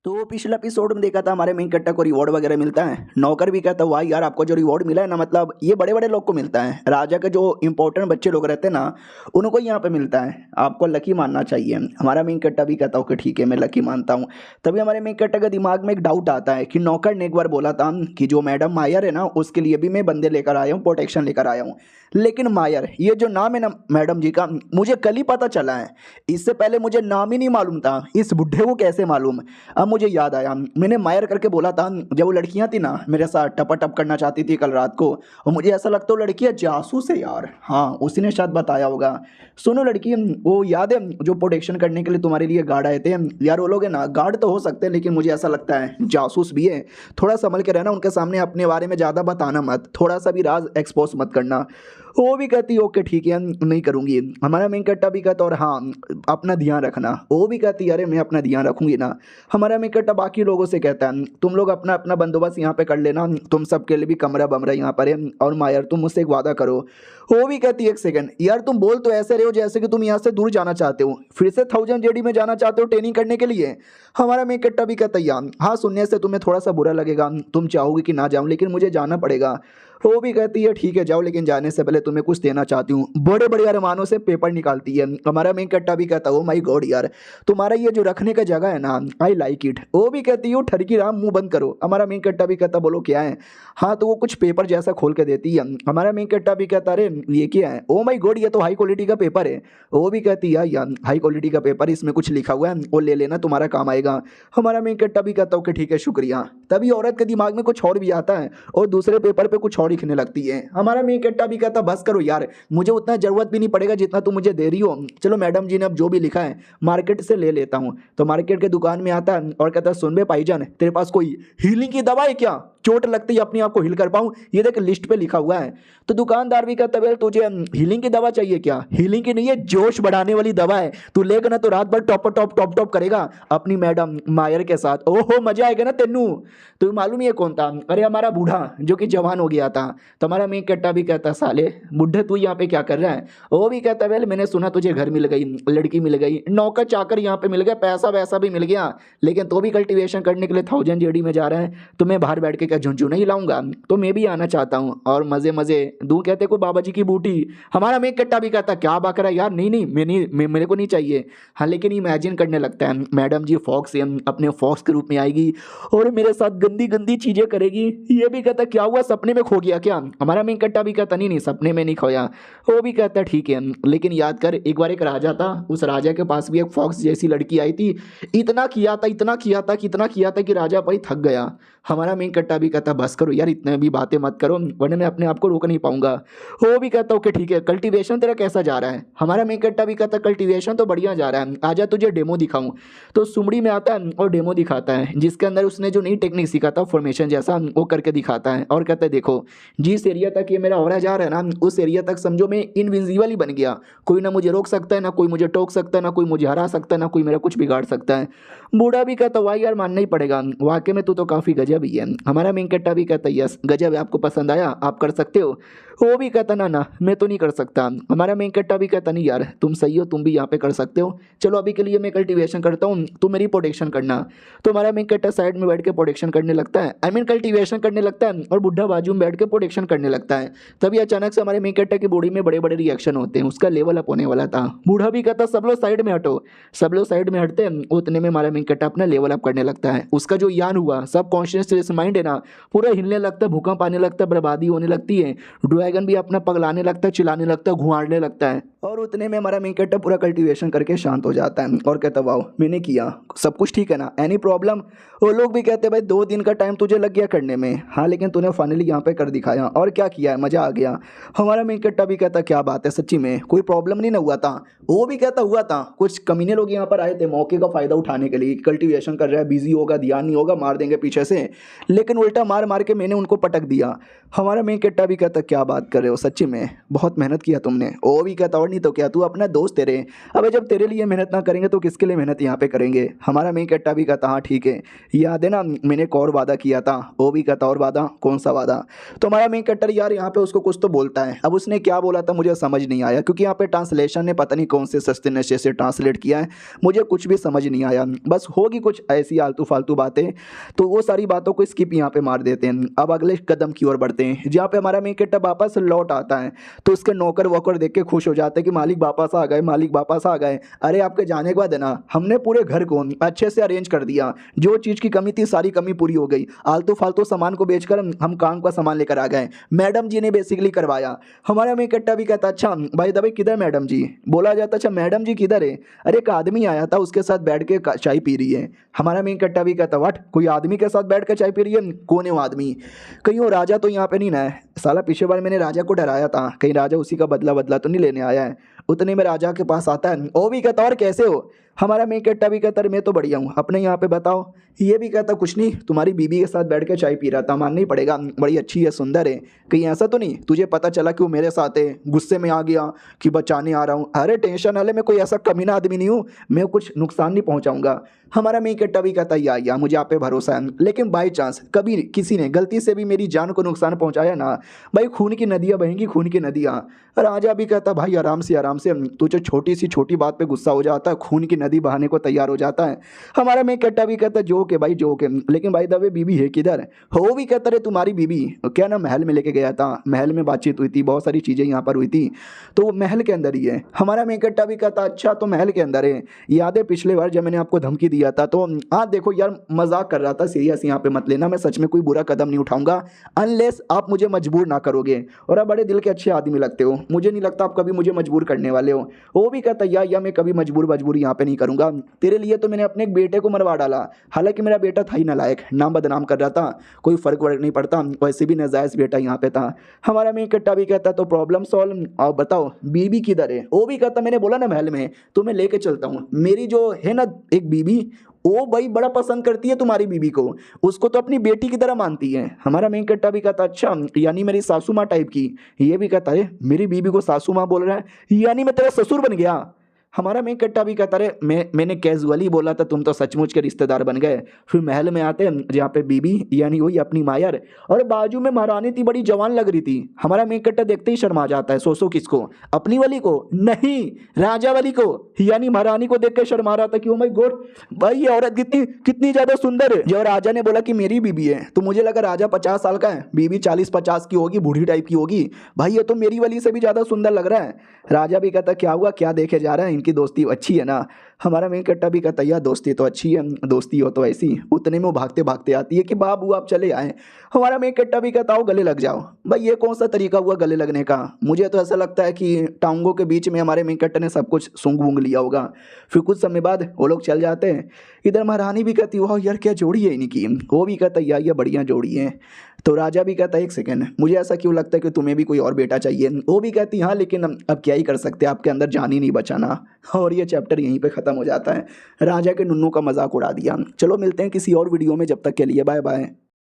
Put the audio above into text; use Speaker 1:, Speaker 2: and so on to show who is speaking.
Speaker 1: तो पिछले एपिसोड में देखा था हमारे मेन कट्टा को रिवॉर्ड वगैरह मिलता है। नौकर भी कहता हुआ यार आपको जो रिवॉर्ड मिला है ना, मतलब ये बड़े बड़े लोग को मिलता है, राजा के जो इंपॉर्टेंट बच्चे लोग रहते हैं ना उनको यहाँ पे मिलता है, आपको लकी मानना चाहिए। हमारा मेन कट्टा भी कहता हूँ कि ठीक है मैं लकी मानता हूँ। तभी हमारे मेन कट्टा के दिमाग में एक डाउट आता है कि नौकर ने एक बार बोला था कि जो मैडम मायर है ना उसके लिए भी मैं बंदे लेकर आया हूँ, प्रोटेक्शन लेकर आया हूँ। लेकिन मायर ये जो नाम है ना मैडम जी का, मुझे कल ही पता चला है। इससे पहले मुझे नाम ही नहीं मालूम था, इस बुढ़े को कैसे मालूम। अब मुझे याद आया, मैंने मायर करके बोला था जब वो लड़कियां थी ना मेरे साथ टपाटप करना चाहती थी कल रात को, और मुझे ऐसा लगता है वो लड़कियां जासूस है यार। हाँ उसी ने शायद बताया होगा। सुनो लड़की, वो याद है जो प्रोटेक्शन करने के लिए तुम्हारे लिए गार्ड आए थे यार, वो लोग है ना गार्ड तो हो सकते हैं लेकिन मुझे ऐसा लगता है जासूस भी है। थोड़ा संभल के रहना, उनके सामने अपने बारे में ज़्यादा बताना मत, थोड़ा सा भी राज एक्सपोज मत करना। वो भी कहती ओके ठीक है नहीं करूँगी। हमारा मेन कट्टा भी कहता और हाँ अपना ध्यान रखना। वो भी कहती अरे मैं अपना ध्यान रखूंगी ना। हमारा मेन कट्टा बाकी लोगों से कहता है तुम लोग अपना अपना बंदोबस्त यहाँ पे कर लेना, तुम सबके लिए भी कमरा बमरा यहाँ पर है। और मायर तुम मुझसे एक वादा करो। वो भी कहती एक सेकंड यार, तुम बोल तो ऐसे रहे हो जैसे कि तुम यहाँ से दूर जाना चाहते हो, फिर से 1000 जेडी में जाना चाहते हो ट्रेनिंग करने के लिए। हमारा मेन कट्टा भी कहता यार हाँ सुनने से तुम्हें थोड़ा सा बुरा लगेगा, तुम चाहोगे कि ना जाऊँ लेकिन मुझे जाना पड़ेगा। वो भी कहती है ठीक है जाओ, लेकिन जाने से पहले तुम्हें कुछ देना चाहती हूँ। बड़े बड़े अरमानों से पेपर निकालती है। हमारा मेन कट्टा भी कहता ओ माय गॉड यार, तुम्हारा ये जो रखने का जगह है ना आई लाइक इट। वो भी कहती है ठरकी राम मुंह बंद करो। हमारा मेन कट्टा भी कहता बोलो क्या है। हाँ तो वो कुछ पेपर जैसा खोल के देती है। हमारा मेन कट्टा भी कहता अरे ये क्या है। ओ माय गॉड ये तो हाई क्वालिटी का पेपर है। वो भी कहती है यार हाई क्वालिटी का पेपर, इसमें कुछ लिखा हुआ है वो ले लेना तुम्हारा काम आएगा। हमारा मेन कट्टा भी कहता ओके ठीक है शुक्रिया। तभी औरत के दिमाग में कुछ और भी आता है और दूसरे पेपर पे कुछ और लिखने लगती है। हमारा मेन कट्टा भी कहता बस करो यार, मुझे उतना जरूरत भी नहीं पड़ेगा जितना तुम मुझे दे रही हो। चलो मैडम जी ने अब जो भी लिखा है मार्केट से ले लेता हूँ। तो मार्केट के दुकान में आता है और कहता है सुन बे भाईजान तेरे पास कोई हीलिंग की दवा है क्या, चोट लगती है अपने आप को हिल कर पाऊं, ये देख लिस्ट पे लिखा हुआ है। तो दुकानदार भी कहता है तुझे हीलिंग की दवा चाहिए क्या, हीलिंग की नहीं है जोश बढ़ाने वाली दवा है, तू लेकर ना तो रात भर टॉप टॉप टॉप टॉप करेगा अपनी मैडम मायर के साथ। ओहो मजा आएगा ना तेनू। तो मालूम ये कौन था, अरे हमारा बूढ़ा जो कि जवान हो गया था। तो हमारा मेन कट्टा भी कहता साले बुढ़े तू यहाँ पे क्या कर रहा है। वो भी कहता वेल मैंने सुना तुझे घर मिल गई, लड़की मिल गई, नौकर चाकर यहाँ पे मिल गया, पैसा वैसा भी मिल गया, लेकिन तो भी कल्टीवेशन करने के लिए 1000 जेडी में जा रहा है। तो मैं बाहर बैठ के क्या झुंझुनू नहीं लाऊंगा, तो मैं भी आना चाहता हूँ और मजे मजे दूं कहते कोई बाबा जी की बूटी। हमारा मेन कट्टा भी कहता क्या बात रहा है यार, नहीं नहीं मेरे को नहीं चाहिए। हाँ लेकिन इमेजिन करने लगता है मैडम जी फॉक्स अपने फॉक्स के रूप में आएगी और मेरे साथ गंदी गंदी चीजें करेगी। ये भी कहता क्या हुआ सपने में खो गया क्या। हमारा मेन कट्टा भी कहता नहीं नहीं सपने में नहीं खोया। वो भी कहता ठीक है लेकिन याद कर एक बार एक राजा था, उस राजा के पास भी एक फॉक्स जैसी लड़की आई थी, इतना किया था इतना किया था कितना किया था कि राजा भाई थक गया। हमारा मेन कट्टा भी कहता बस करो यार इतने भी बातें मत करो वरना मैं अपने आप को रोक नहीं पाऊंगा। वो भी कहता ओके ठीक है कल्टीवेशन तेरा कैसा जा रहा है। हमारा मेन कट्टा भी कहता कल्टीवेशन तो बढ़िया जा रहा है, आजा तुझे डेमो दिखाऊं। तो सुमड़ी में आता है और डेमो दिखाता है जिसके अंदर उसने जो नई टेक्निक सीखा था फॉर्मेशन जैसा वो करके दिखाता है और कहता है देखो जिस एरिया तक ये मेरा ऑरा जा रहा है ना उस एरिया तक समझो मैं इनविजिबल ही बन गया, कोई ना मुझे रोक सकता है ना कोई मुझे टोक सकता है ना कोई मुझे हरा सकता है ना कोई मेरा कुछ बिगाड़ सकता है। बूढ़ा भी कहता वाह यार मानना ही पड़ेगा वाकई में तू तो काफी गजब ही है। हमारा मेन कट्टा भी कहता यस गजब है, आपको पसंद आया आप कर सकते हो। वो भी कहता ना ना मैं तो नहीं कर सकता। हमारा मेन कट्टा भी कहता नहीं यार तुम सही हो, तुम भी यहाँ पे कर सकते हो, चलो अभी के लिए मैं कल्टीवेशन करता हूँ तुम मेरी प्रोटेक्शन करना। तो हमारा मेन कट्टा साइड में बैठ के प्रोटेक्शन करने लगता है, आई मीन कल्टीवेशन करने लगता है और बुढ़ा बाजू में बैठ के प्रोटेक्शन करने लगता है। तभी अचानक से हमारे मेन कट्टा की बॉडी में बड़े बड़े रिएक्शन होते हैं, उसका लेवल अप होने वाला था। बूढ़ा भी कहता सब लोग साइड में हटो। सब लोग साइड में हटते हैं, उतने में हमारा मेन कट्टा अपना लेवल अप करने लगता है। उसका जो यान हुआ सब कॉन्शियस माइंड है ना पूरा हिलने लगता है, भूकंप आने लगता है, बर्बादी होने लगती है। ड्रैगन भी अपना पगलाने लगता है, चिल्लाने लगता है, घुमाड़ने लगता है और उतने में हमारा मेन कट्टा पूरा कल्टीवेशन करके शांत हो जाता है और कहता वाओ मैंने किया सब कुछ ठीक है ना, एनी प्रॉब्लम। वो लोग भी कहते भाई 2 दिन का टाइम तुझे लग गया करने में, हाँ लेकिन तूने फाइनली यहाँ पे कर दिखाया और क्या किया है मजा आ गया। हमारा मेन कट्टा भी कहता क्या बात है सच्ची में कोई प्रॉब्लम नहीं ना हुआ था। वो भी कहता हुआ था, कुछ कमीने लोग यहाँ पर आए थे मौके का फायदा उठाने के लिए, कल्टीवेशन कर रहा है बिजी होगा ध्यान नहीं होगा मार देंगे पीछे से, लेकिन उल्टा मार मार के मैंने उनको पटक दिया। हमारा मेन कट्टा भी कहता क्या बात कर रहे हो, सच्ची में बहुत मेहनत किया तुमने। वो भी कहता और नहीं तो क्या, तू अपना दोस्त तेरे, अबे जब तेरे लिए मेहनत ना करेंगे तो किसके लिए मेहनत यहाँ पे करेंगे। हमारा मेन कट्टा भी कहता हाँ ठीक है, याद है ना मैंने एक और वादा किया था। वो भी कहता और वादा, कौन सा वादा। तो हमारा मेन कट्टर यार यहाँ पे उसको कुछ तो बोलता है, अब उसने क्या बोला था मुझे समझ नहीं आया, क्योंकि यहाँ पे ट्रांसलेशन ने पता नहीं कौन से सस्ते नशे से ट्रांसलेट किया है, मुझे कुछ भी समझ नहीं आया। बस होगी कुछ ऐसी आलतू फालतू बातें, तो वो सारी बातों को स्किप यहाँ पे मार देते हैं। अब अगले कदम की ओर बढ़ते हैं, जहाँ पे हमारा मेन कट्टर वापस लौट आता है तो उसके नौकर वोकर देख के खुश हो जाते हैं कि मालिक वापस आ गए, मालिक वापस आ गए। अरे आपके जाने के बाद है ना हमने पूरे घर को अच्छे से अरेंज कर दिया, जो चीज़ की कमी थी सारी कमी पूरी हो गई, आलतू फालतू सामान को बेचकर हम काम का सामान लेकर आ गए, मैडम जी ने बेसिकली करवाया। हमारा मेन कट्टा भी कहता अच्छा भाई दबे किधर मैडम जी, बोला जाता अच्छा मैडम जी किधर है, अरे एक आदमी आया था उसके साथ बैठ के चाय पी रही है। हमारा मेन कट्टा भी कहता व्हाट, कोई आदमी के साथ बैठ कर चाय पी रही है, कौन है वो आदमी, कहीं वो राजा तो यहाँ पे नहीं ना है, साला पिछले बार मैंने राजा को डराया था, कहीं राजा उसी का बदला बदला तो नहीं लेने आया है। उतने में राजा के पास आता है, वो भी कहता और कैसे हो। हमारा मेन कट्टा भी कहता मैं तो बढ़िया हूँ, अपने यहाँ पे बताओ। ये भी कहता कुछ नहीं, तुम्हारी बीबी के साथ बैठ के चाय पी रहा था, मानना ही पड़ेगा बड़ी अच्छी है, सुंदर है, कहीं ऐसा तो नहीं तुझे पता चला कि वो मेरे साथ है, गुस्से में आ गया कि बचाने आ रहा हूँ। अरे टेंशन वाले, मैं कोई ऐसा कमीना आदमी नहीं हूँ, मैं कुछ नुकसान नहीं पहुँचाऊंगा। हमारा मेन कट्टा भी कहता या मुझे आप पे भरोसा है, लेकिन बाई चांस कभी किसी ने गलती से भी मेरी जान को नुकसान पहुँचाया ना भाई, खून की नदियाँ बहेंगी, खून की नदियाँ। राजा भी कहता भाई आराम से, तुझे छोटी सी छोटी बात पे गुस्सा हो जाता है, खून की नदी बहाने को तैयार हो जाता है। हमारा मेन कट्टा भी कहता जोक है भाई जोक है, लेकिन भाई दबे बीबी है किधर। हो भी कहता रे तुम्हारी बीबी क्या ना महल में लेके गया था, महल में बातचीत हुई थी, बहुत सारी चीज़ें यहाँ पर हुई थी, तो वो महल के अंदर ही है। हमारा मेन कट्टा भी कहता अच्छा तो महल के अंदर है, याद है पिछले बार जब मैंने आपको धमकी दिया था, तो हाँ देखो यार मजाक कर रहा था, सीरियस यहाँ पे मत लेना, मैं सच में कोई बुरा कदम नहीं उठाऊंगा अनलेस आप मुझे मजबूर ना करोगे, और आप बड़े दिल के अच्छे आदमी लगते हो, मुझे नहीं लगता आप कभी मुझे मजबूर करने वाले हो। वो भी कहता या मैं कभी मजबूरी यहाँ पे नहीं करूंगा, तेरे लिए तो मैंने अपने एक बेटे को मरवा डाला, हालांकि मेरा बेटा था ही नालायक, नाम बदनाम कर रहा था, कोई फर्क वर्क नहीं पड़ता, वैसे भी नाजायज बेटा यहाँ पे था। हमारा मेन कट्टा भी कहता तो प्रॉब्लम सॉल्व, और बताओ बीबी किधर है। वो भी कहता मैंने बोला ना महल में, तो मैं लेके चलता हूँ, मेरी जो है ना एक बीबी, वो भाई बड़ा पसंद करती है तुम्हारी बीबी को, उसको तो अपनी बेटी की तरह मानती है। हमारा मेन कट्टा भी कहता अच्छा यानी मेरी सासू माँ टाइप की। ये भी कहता है मेरी बीबी को सासू माँ बोल रहा है, यानी मैं तेरा ससुर बन गया। हमारा मेन कट्टा भी कहता रहे मैंने कैजुअली बोला था, तुम तो सचमुच के रिश्तेदार बन गए। फिर महल में आते हैं जहाँ पे बीबी यानी वही अपनी मायर और बाजू में महारानी थी, बड़ी जवान लग रही थी। हमारा मेन कट्टा देखते ही शर्मा जाता है, सोचो किसको, अपनी वाली को नहीं, राजा वाली को, यानी महारानी को देख के शर्मा रहा था कि ओ माय गॉड भाई ये औरत कितनी कितनी ज्यादा सुंदर है। जब राजा ने बोला कि मेरी बीबी है तो मुझे लगा राजा 50 साल का है, बीबी 40-50 की होगी, बूढ़ी टाइप की होगी, भाई ये तो मेरी वाली से भी ज्यादा सुंदर लग रहा है। राजा भी कहता क्या हुआ, क्या देखे जा रहा है, इनकी दोस्ती अच्छी है ना। हमारा मेन कट्टा भी कहता यार दोस्ती तो अच्छी है, दोस्ती हो तो ऐसी। उतने में वो भागते भागते आती है कि बाबू आप चले आए। हमारा मेन कट्टा भी कहता हो गले लग जाओ। भाई ये कौन सा तरीका हुआ गले लगने का, मुझे तो ऐसा लगता है कि टांगों के बीच में हमारे मेन कट्टा ने सब कुछ सूंघ वूंघ लिया होगा। फिर कुछ समय बाद वो लोग चल जाते हैं। इधर महारानी भी कहती वाह यार क्या जोड़ी है इनकी, वो भी कहता यार ये बढ़िया जोड़ी है। तो राजा भी कहता एक सेकंड मुझे ऐसा क्यों लगता है कि तुम्हें भी कोई और बेटा चाहिए। वो भी कहती हाँ लेकिन अब क्या ही कर सकते हैं, आपके अंदर जान ही नहीं बचाना। और ये चैप्टर यहीं पे ख़त्म हो जाता है। राजा के नुन्नू का मजाक उड़ा दिया। चलो मिलते हैं किसी और वीडियो में, जब तक के लिए बाय बाय।